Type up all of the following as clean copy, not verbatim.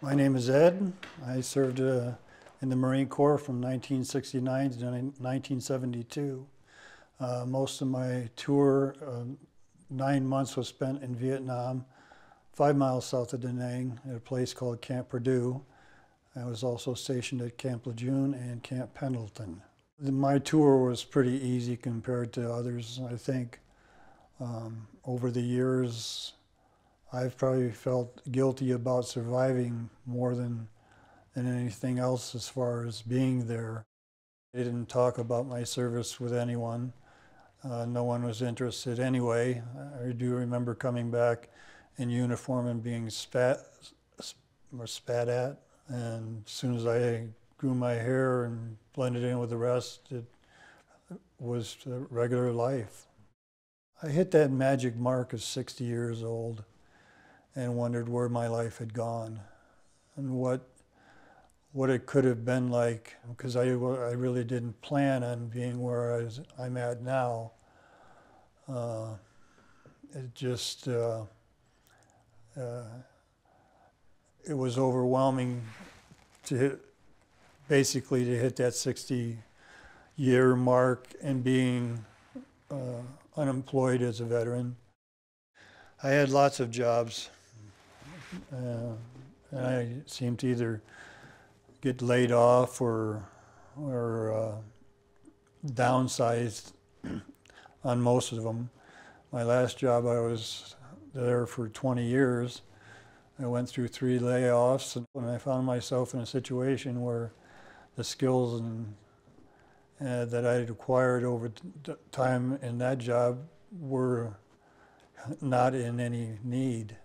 My name is Ed. I served in the Marine Corps from 1969 to 1972. Most of my tour, 9 months, was spent in Vietnam, 5 miles south of Da Nang, at a place called Camp Purdue. I was also stationed at Camp Lejeune and Camp Pendleton. My tour was pretty easy compared to others, I think. Over the years, I've probably felt guilty about surviving more than anything else as far as being there. I didn't talk about my service with anyone. No one was interested anyway. I do remember coming back in uniform and being spat at. And as soon as I grew my hair and blended in with the rest, it was regular life. I hit that magic mark of 60 years old and wondered where my life had gone and what it could have been like, because I really didn't plan on being where I'm at now. It just, it was overwhelming basically to hit that 60-year mark and being unemployed as a veteran. I had lots of jobs. And I seemed to either get laid off or downsized on most of them. My last job, I was there for 20 years. I went through 3 layoffs, and I found myself in a situation where the skills that I had acquired over time in that job were not in any need.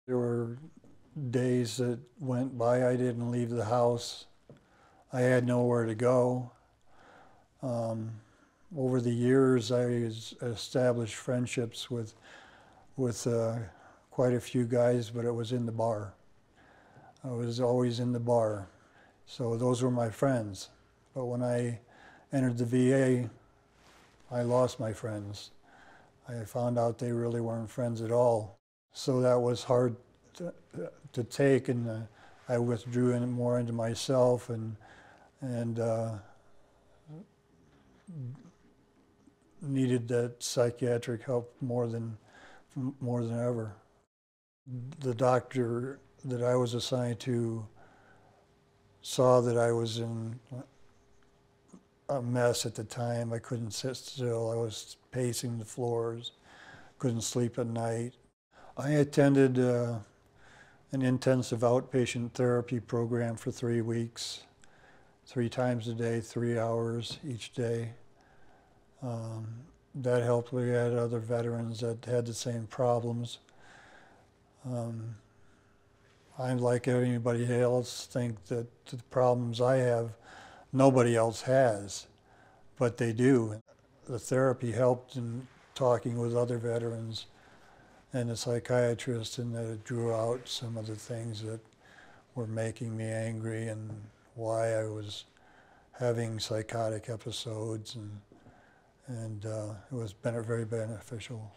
There were days that went by I didn't leave the house. I had nowhere to go. Over the years, I established friendships with quite a few guys, but it was in the bar. I was always in the bar. So those were my friends. But when I entered the VA, I lost my friends. I found out they really weren't friends at all. So that was hard to take, and I withdrew more into myself and needed that psychiatric help more than ever. The doctor that I was assigned to saw that I was in a mess at the time. I couldn't sit still. I was pacing the floors, couldn't sleep at night. I attended an intensive outpatient therapy program for 3 weeks, 3 times a day, 3 hours each day. That helped. We had other veterans that had the same problems. I, like anybody else, think that the problems I have, nobody else has, but they do. The therapy helped in talking with other veterans and a psychiatrist, and that it drew out some of the things that were making me angry and why I was having psychotic episodes, and it was very beneficial.